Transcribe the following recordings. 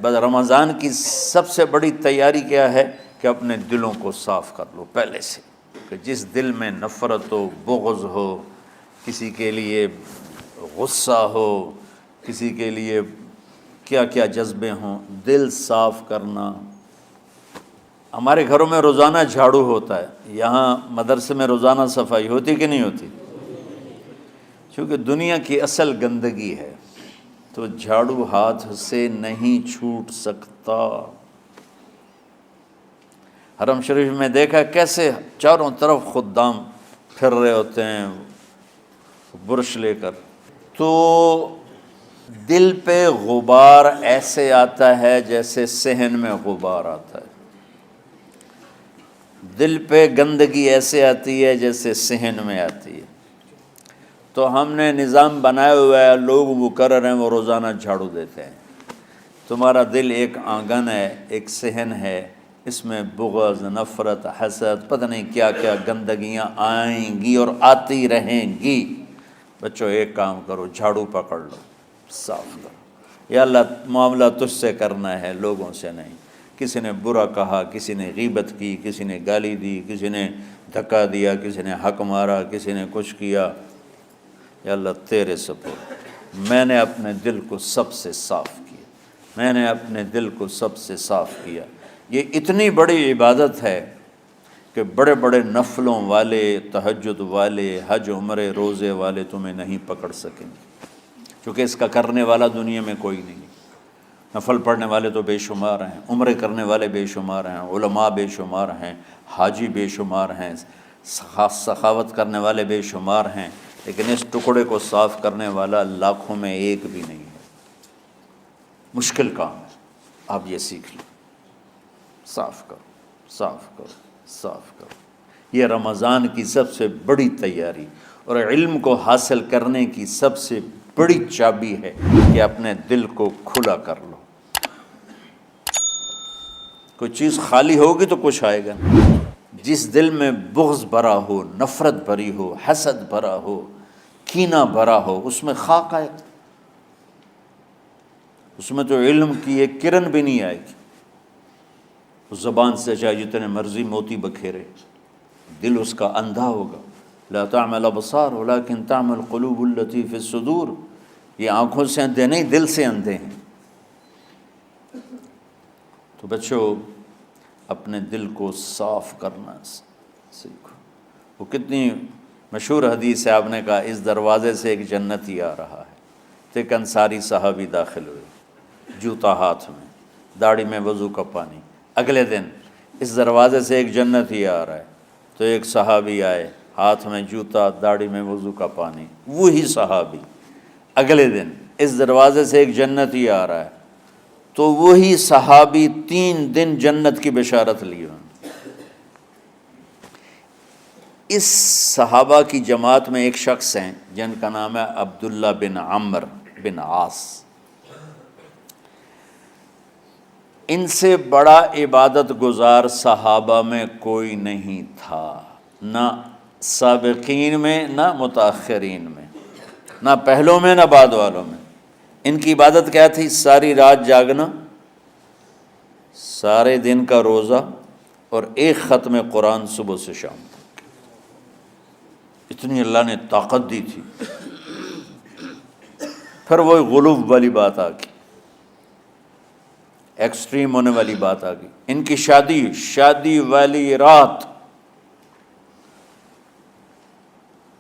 بس رمضان کی سب سے بڑی تیاری کیا ہے کہ اپنے دلوں کو صاف کر لو پہلے سے، کہ جس دل میں نفرت ہو، بغض ہو، کسی کے لیے غصہ ہو، کسی کے لیے کیا کیا جذبے ہوں، دل صاف کرنا۔ ہمارے گھروں میں روزانہ جھاڑو ہوتا ہے، یہاں مدرسے میں روزانہ صفائی ہوتی کہ نہیں ہوتی؟ چونکہ دنیا کی اصل گندگی ہے تو جھاڑو ہاتھ سے نہیں چھوٹ سکتا۔ حرم شریف میں دیکھا کیسے چاروں طرف خدام پھر رہے ہوتے ہیں برش لے کر، تو دل پہ غبار ایسے آتا ہے جیسے صحن میں غبار آتا ہے، دل پہ گندگی ایسے آتی ہے جیسے صحن میں آتی ہے۔ تو ہم نے نظام بنایا ہوا ہے، لوگ مقرر ہیں وہ روزانہ جھاڑو دیتے ہیں۔ تمہارا دل ایک آنگن ہے، ایک صحن ہے، اس میں بغض، نفرت، حسد، پتہ نہیں کیا کیا گندگیاں آئیں گی اور آتی رہیں گی۔ بچوں ایک کام کرو، جھاڑو پکڑ لو، صاف کرو۔ یا اللہ معاملہ تجھ سے کرنا ہے، لوگوں سے نہیں۔ کسی نے برا کہا، کسی نے غیبت کی، کسی نے گالی دی، کسی نے دھکا دیا، کسی نے حق مارا، کسی نے کچھ کیا، یا اللہ تیرے سپرد میں نے اپنے دل کو سب سے صاف کیا، میں نے اپنے دل کو سب سے صاف کیا۔ یہ اتنی بڑی عبادت ہے کہ بڑے بڑے نفلوں والے، تہجد والے، حج عمرے روزے والے تمہیں نہیں پکڑ سکیں گے، کیونکہ اس کا کرنے والا دنیا میں کوئی نہیں۔ نفل پڑھنے والے تو بے شمار ہیں، عمرے کرنے والے بے شمار ہیں، علماء بے شمار ہیں، حاجی بے شمار ہیں، سخاوت کرنے والے بے شمار ہیں، لیکن اس ٹکڑے کو صاف کرنے والا لاکھوں میں ایک بھی نہیں ہے۔ مشکل کام ہے، آپ یہ سیکھ لیں، صاف کرو، صاف کرو، صاف کرو۔ یہ رمضان کی سب سے بڑی تیاری اور علم کو حاصل کرنے کی سب سے بڑی چابی ہے کہ اپنے دل کو کھلا کر لو۔ کوئی چیز خالی ہوگی تو کچھ آئے گا۔ جس دل میں بغض بھرا ہو، نفرت بھری ہو، حسد بھرا ہو، کینہ بھرا ہو، اس میں خاک آئے، اس میں تو علم کی ایک کرن بھی نہیں آئے گی۔ اس زبان سے چاہے جتنے مرضی موتی بکھیرے، دل اس کا اندھا ہوگا۔ لا تعمى الابصار ولكن تعمى القلوب التي في الصدور۔ یہ آنکھوں سے اندھے نہیں، دل سے اندھے ہیں۔ تو بچوں اپنے دل کو صاف کرنا سیکھو۔ وہ کتنی مشہور حدیث ہے، آپ نے کہا اس دروازے سے ایک جنتی آ رہا ہے، تو ایک انصاری صحابی داخل ہوئے، جوتا ہاتھ میں، داڑھی میں وضو کا پانی۔ اگلے دن اس دروازے سے ایک جنتی آ رہا ہے، تو ایک صحابی آئے، ہاتھ میں جوتا، داڑھی میں وضو کا پانی۔ وہی صحابی اگلے دن اس دروازے سے ایک جنتی آ رہا ہے، تو وہی صحابی 3 دن جنت کی بشارت لی انہوں نے۔ اس صحابہ کی جماعت میں ایک شخص ہیں جن کا نام ہے عبداللہ بن عمرو بن عاص۔ ان سے بڑا عبادت گزار صحابہ میں کوئی نہیں تھا، نہ سابقین میں نہ متاخرین میں، نہ پہلوں میں نہ بعد والوں میں۔ ان کی عبادت کیا تھی؟ ساری رات جاگنا، سارے دن کا روزہ، اور ایک ختم قرآن صبح سے شام تک۔ اتنی اللہ نے طاقت دی تھی۔ پھر وہ غلو والی بات آ گئی، ایکسٹریم ہونے والی بات آ گئی۔ ان کی شادی والی رات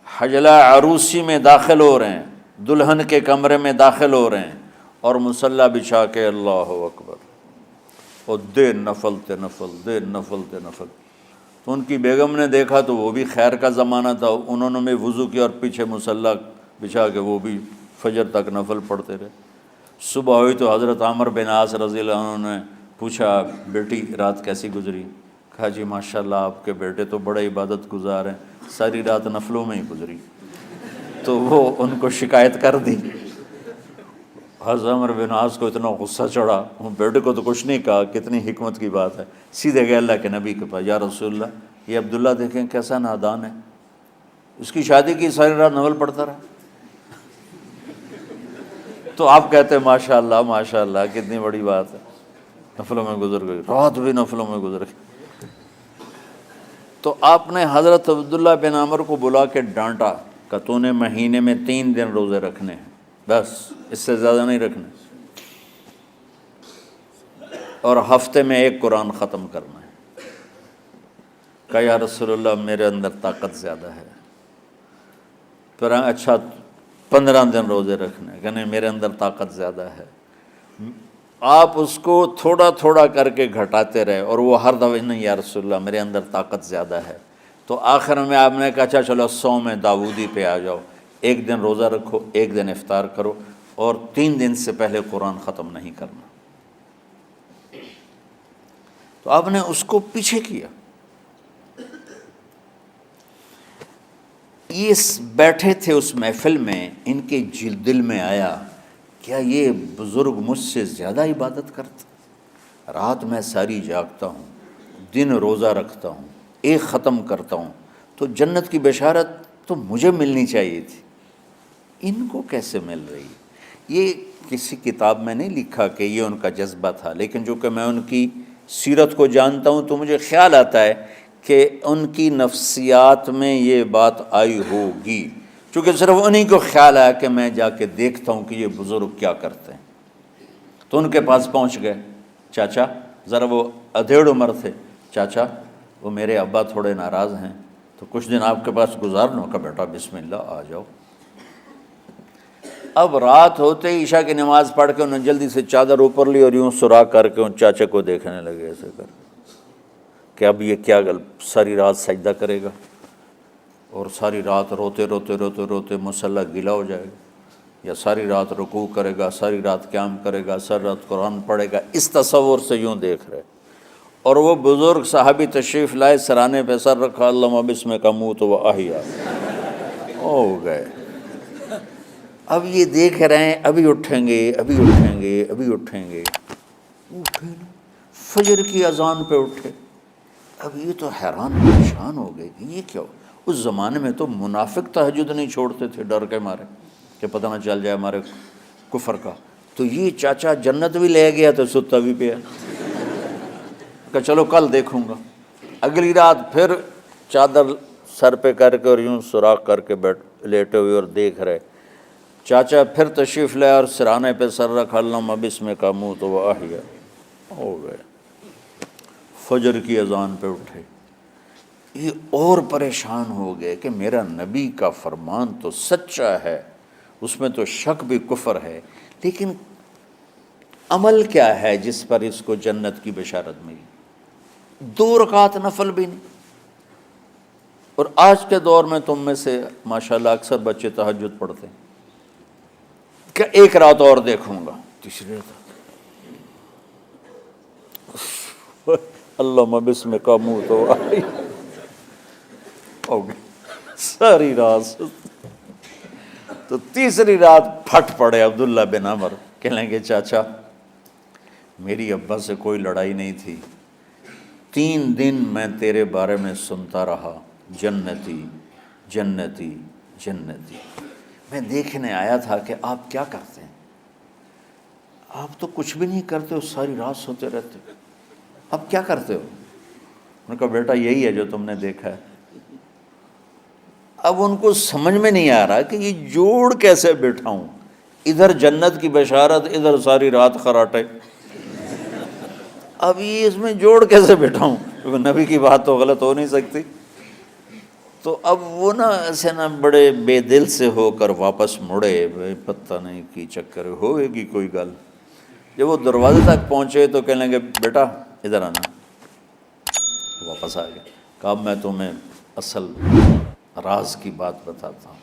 حجلہ عروسی میں داخل ہو رہے ہیں، دلہن کے کمرے میں داخل ہو رہے ہیں، اور مصلی بچھا کے اللہ اکبر، اور دے نفل تے نفل، دے نفل تے نفل۔ تو ان کی بیگم نے دیکھا تو وہ بھی خیر کا زمانہ تھا، انہوں نے بھی وضو کیا اور پیچھے مصلی بچھا کے وہ بھی فجر تک نفل پڑھتے رہے۔ صبح ہوئی تو حضرت عمرو بن عاص رضی اللہ عنہ نے پوچھا، بیٹی رات کیسی گزری؟ کہا جی ماشاءاللہ آپ کے بیٹے تو بڑے عبادت گزار ہیں، ساری رات نفلوں میں ہی گزری۔ تو وہ ان کو شکایت کر دی۔ حضرت عمرو بن عاص کو اتنا غصہ چڑھا، بیٹے کو تو کچھ نہیں کہا، کتنی حکمت کی بات ہے، سیدھے گئے اللہ کے نبی کے پاس، یا رسول اللہ یہ عبداللہ دیکھیں کیسا نادان ہے، اس کی شادی کی ساری رات نفل پڑھتا رہا۔ تو آپ کہتے ہیں ماشاءاللہ ماشاءاللہ کتنی بڑی بات ہے۔ نفلوں میں گزر گئی، رات بھی نفلوں میں گزر گئی۔ تو آپ نے حضرت عبداللہ بن عمر کو بلا کے ڈانٹا کہ تو نے مہینے میں 3 دن روزے رکھنے ہیں، بس اس سے زیادہ نہیں رکھنے، اور ہفتے میں 1 قرآن ختم کرنا ہے۔ کہا یا رسول اللہ میرے اندر طاقت زیادہ ہے۔ پھر اچھا 15 دن روزے رکھنے، کہ نہیں میرے اندر طاقت زیادہ ہے۔ آپ اس کو تھوڑا تھوڑا کر کے گھٹاتے رہے، اور وہ ہر دفعہ نہیں یا رسول اللہ میرے اندر طاقت زیادہ ہے۔ تو آخر میں آپ نے کہا اچھا چلو صوم داؤدی پہ آ جاؤ، 1 دن روزہ رکھو، 1 دن افطار کرو، اور 3 دن سے پہلے قرآن ختم نہیں کرنا۔ تو آپ نے اس کو پیچھے کیا۔ یہ بیٹھے تھے اس محفل میں، ان کے دل میں آیا کیا یہ بزرگ مجھ سے زیادہ عبادت کرتا؟ رات میں ساری جاگتا ہوں، دن روزہ رکھتا ہوں، 1 ختم کرتا ہوں، تو جنت کی بشارت تو مجھے ملنی چاہیے تھی، ان کو کیسے مل رہی؟ یہ کسی کتاب میں نہیں لکھا کہ یہ ان کا جذبہ تھا، لیکن جو کہ میں ان کی سیرت کو جانتا ہوں تو مجھے خیال آتا ہے کہ ان کی نفسیات میں یہ بات آئی ہوگی، چونکہ صرف انہی کو خیال آیا کہ میں جا کے دیکھتا ہوں کہ یہ بزرگ کیا کرتے ہیں۔ تو ان کے پاس پہنچ گئے، چاچا، ذرا وہ ادھیڑ عمر تھے، چاچا وہ میرے ابا تھوڑے ناراض ہیں، تو کچھ دن آپ کے پاس گزار لوں؟ کا بیٹا بسم اللہ آ جاؤ۔ اب رات ہوتے ہی عشاء کی نماز پڑھ کے انہوں نے جلدی سے چادر اوپر لی اور یوں سراغ کر کے ان چاچا کو دیکھنے لگے ایسے کر کہ اب یہ کیا ساری رات سجدہ کرے گا، اور ساری رات روتے روتے روتے روتے مصلی گیلا ہو جائے گا، یا ساری رات رکوع کرے گا، ساری رات قیام کرے گا، ساری رات قرآن پڑھے گا، اس تصور سے یوں دیکھ رہے۔ اور وہ بزرگ صحابی تشریف لائے، سرانے پہ سر رکھا، اللہم بسمک اموت و احیا، ہو گئے۔ اب یہ دیکھ رہے ہیں ابھی اٹھیں گے، ابھی اٹھیں گے، ابھی اٹھیں گے، اٹھے نا، فجر کی اذان پہ اٹھے۔ اب یہ تو حیران پریشان ہو گئے کہ یہ کیا ہو؟ اس زمانے میں تو منافق تہجد نہیں چھوڑتے تھے ڈر کے مارے کہ پتہ نہ چل جائے ہمارے کفر کا، تو یہ چاچا جنت بھی لے گیا تو ستا بھی پیا کہ چلو کل دیکھوں گا۔ اگلی رات پھر چادر سر پہ کر کے اور یوں سوراخ کر کے لیٹے ہوئے اور دیکھ رہے۔ چاچا پھر تشریف لائے اور سرانے پہ سر رکھا، اللہم بسمک اموت و احیا، ہو گئے۔ فجر کی اذان پہ اٹھے، یہ اور پریشان ہو گئے کہ میرا نبی کا فرمان تو سچا ہے، اس میں تو شک بھی کفر ہے، لیکن عمل کیا ہے جس پر اس کو جنت کی بشارت ملی؟ 2 رکعت نفل بھی نہیں۔ اور آج کے دور میں تم میں سے ماشاءاللہ اکثر بچے تہجد پڑھتے ہیں کہ 1 رات اور دیکھوں گا، تیسری رات اللہم بسمک اموت و احیا، ہو گئی ساری رات۔ تو تیسری رات پھٹ پڑے عبداللہ بن عمر، کہنے لگے چاچا میری ابا سے کوئی لڑائی نہیں تھی، 3 دن میں تیرے بارے میں سنتا رہا، جنتی جنتی جنتی۔ میں دیکھنے آیا تھا کہ آپ کیا کرتے ہیں، آپ تو کچھ بھی نہیں کرتے ہو، ساری رات سوتے رہتے ہو، اب کیا کرتے ہو؟ انہوں نے کہا بیٹا یہی ہے جو تم نے دیکھا ہے۔ اب ان کو سمجھ میں نہیں آ رہا کہ یہ جوڑ کیسے بٹھاؤں، ادھر جنت کی بشارت، ادھر ساری رات خراٹے، اب یہ اس میں جوڑ کیسے بٹھاؤں، کیونکہ نبی کی بات تو غلط ہو نہیں سکتی۔ تو اب وہ نا ایسے نا بڑے بے دل سے ہو کر واپس مڑے، پتہ نہیں کی چکر ہوئے گی کوئی گل۔ جب وہ دروازے تک پہنچے تو کہنے لگے بیٹا ادھر آنا، واپس آ گیا۔ کہا میں تمہیں اصل راز کی بات بتاتا ہوں۔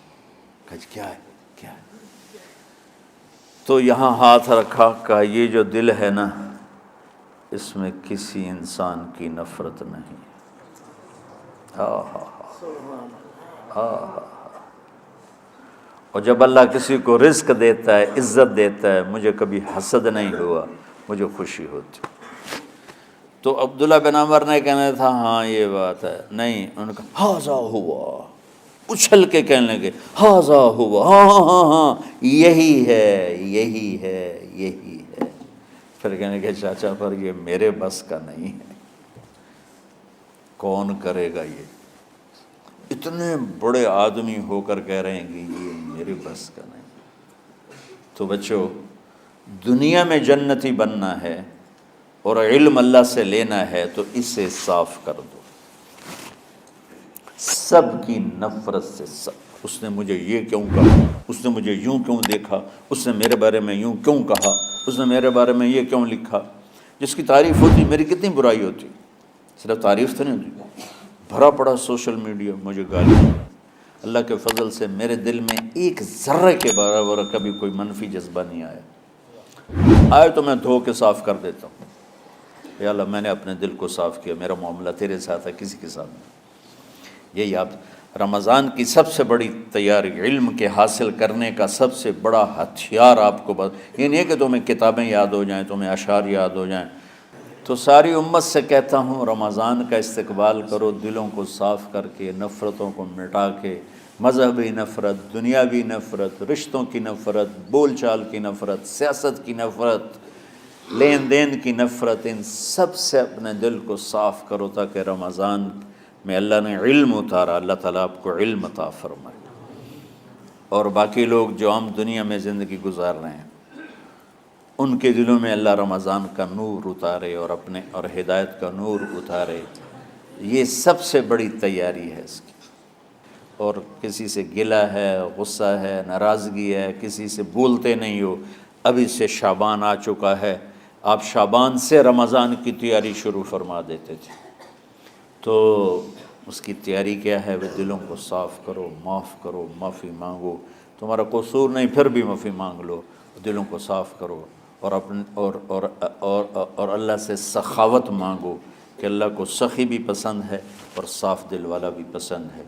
کہا کیا ہے کیا ہے؟ تو یہاں ہاتھ رکھا، کہا یہ جو دل ہے نا اس میں کسی انسان کی نفرت نہیں۔ اور جب اللہ کسی کو رزق دیتا ہے، عزت دیتا ہے، مجھے کبھی حسد نہیں ہوا، مجھے خوشی ہوتی۔ تو عبداللہ بن عمر نے کہنا تھا ہاں یہ بات ہے، نہیں، انہوں نے کہا ہاذا ہوا، اچھل کے کہنے لگے ہاذا ہوا، ہاں ہاں ہاں ہاں یہی ہے یہی ہے یہی ہے۔ پھر کہنے کہ چاچا پر یہ میرے بس کا نہیں ہے، کون کرے گا یہ؟ اتنے بڑے آدمی ہو کر کہہ رہے ہیں کہ یہ میرے بس کا نہیں۔ تو بچوں، دنیا میں جنتی بننا ہے اور علم اللہ سے لینا ہے تو اسے صاف کر دو، سب کی نفرت سے۔ سب، اس نے مجھے یہ کیوں کہا، اس نے مجھے یوں کیوں دیکھا، اس نے میرے بارے میں یوں کیوں کہا، اس نے میرے بارے میں یہ کیوں لکھا۔ جس کی تعریف ہوتی میری کتنی برائی ہوتی، صرف تعریف تو نہیں ہوتی، بھرا پڑا سوشل میڈیا مجھے گالی۔ اللہ کے فضل سے میرے دل میں ایک ذرے کے برابر کبھی کوئی منفی جذبہ نہیں آیا تو میں دھو کے صاف کر دیتا ہوں، یا اللہ میں نے اپنے دل کو صاف کیا، میرا معاملہ تیرے ساتھ ہے، کسی کے ساتھ نہیں۔ یہ یاد، رمضان کی سب سے بڑی تیاری، علم کے حاصل کرنے کا سب سے بڑا ہتھیار آپ کو یہ نہیں ہے کہ تمہیں کتابیں یاد ہو جائیں، تمہیں اشعار یاد ہو جائیں۔ تو ساری امت سے کہتا ہوں رمضان کا استقبال کرو، دلوں کو صاف کر کے، نفرتوں کو مٹا کے، مذہبی نفرت، دنیاوی نفرت، رشتوں کی نفرت، بول چال کی نفرت، سیاست کی نفرت، لین دین کی نفرت، ان سب سے اپنے دل کو صاف کرو تاکہ رمضان میں اللہ نے علم اتارا، اللہ تعالیٰ آپ کو علم عطا فرمائے، اور باقی لوگ جو عام دنیا میں زندگی گزار رہے ہیں ان کے دلوں میں اللہ رمضان کا نور اتارے اور ہدایت کا نور اتارے۔ یہ سب سے بڑی تیاری ہے اس کی۔ اور کسی سے گلہ ہے، غصہ ہے، ناراضگی ہے، کسی سے بولتے نہیں ہو، ابھی سے شعبان آ چکا ہے، آپ شعبان سے رمضان کی تیاری شروع فرما دیتے تھے، تو اس کی تیاری کیا ہے؟ وہ دلوں کو صاف کرو، معاف کرو، معافی مانگو، تمہارا قصور نہیں پھر بھی معافی مانگ لو، دلوں کو صاف کرو، اور اللہ سے سخاوت مانگو کہ اللہ کو سخی بھی پسند ہے اور صاف دل والا بھی پسند ہے۔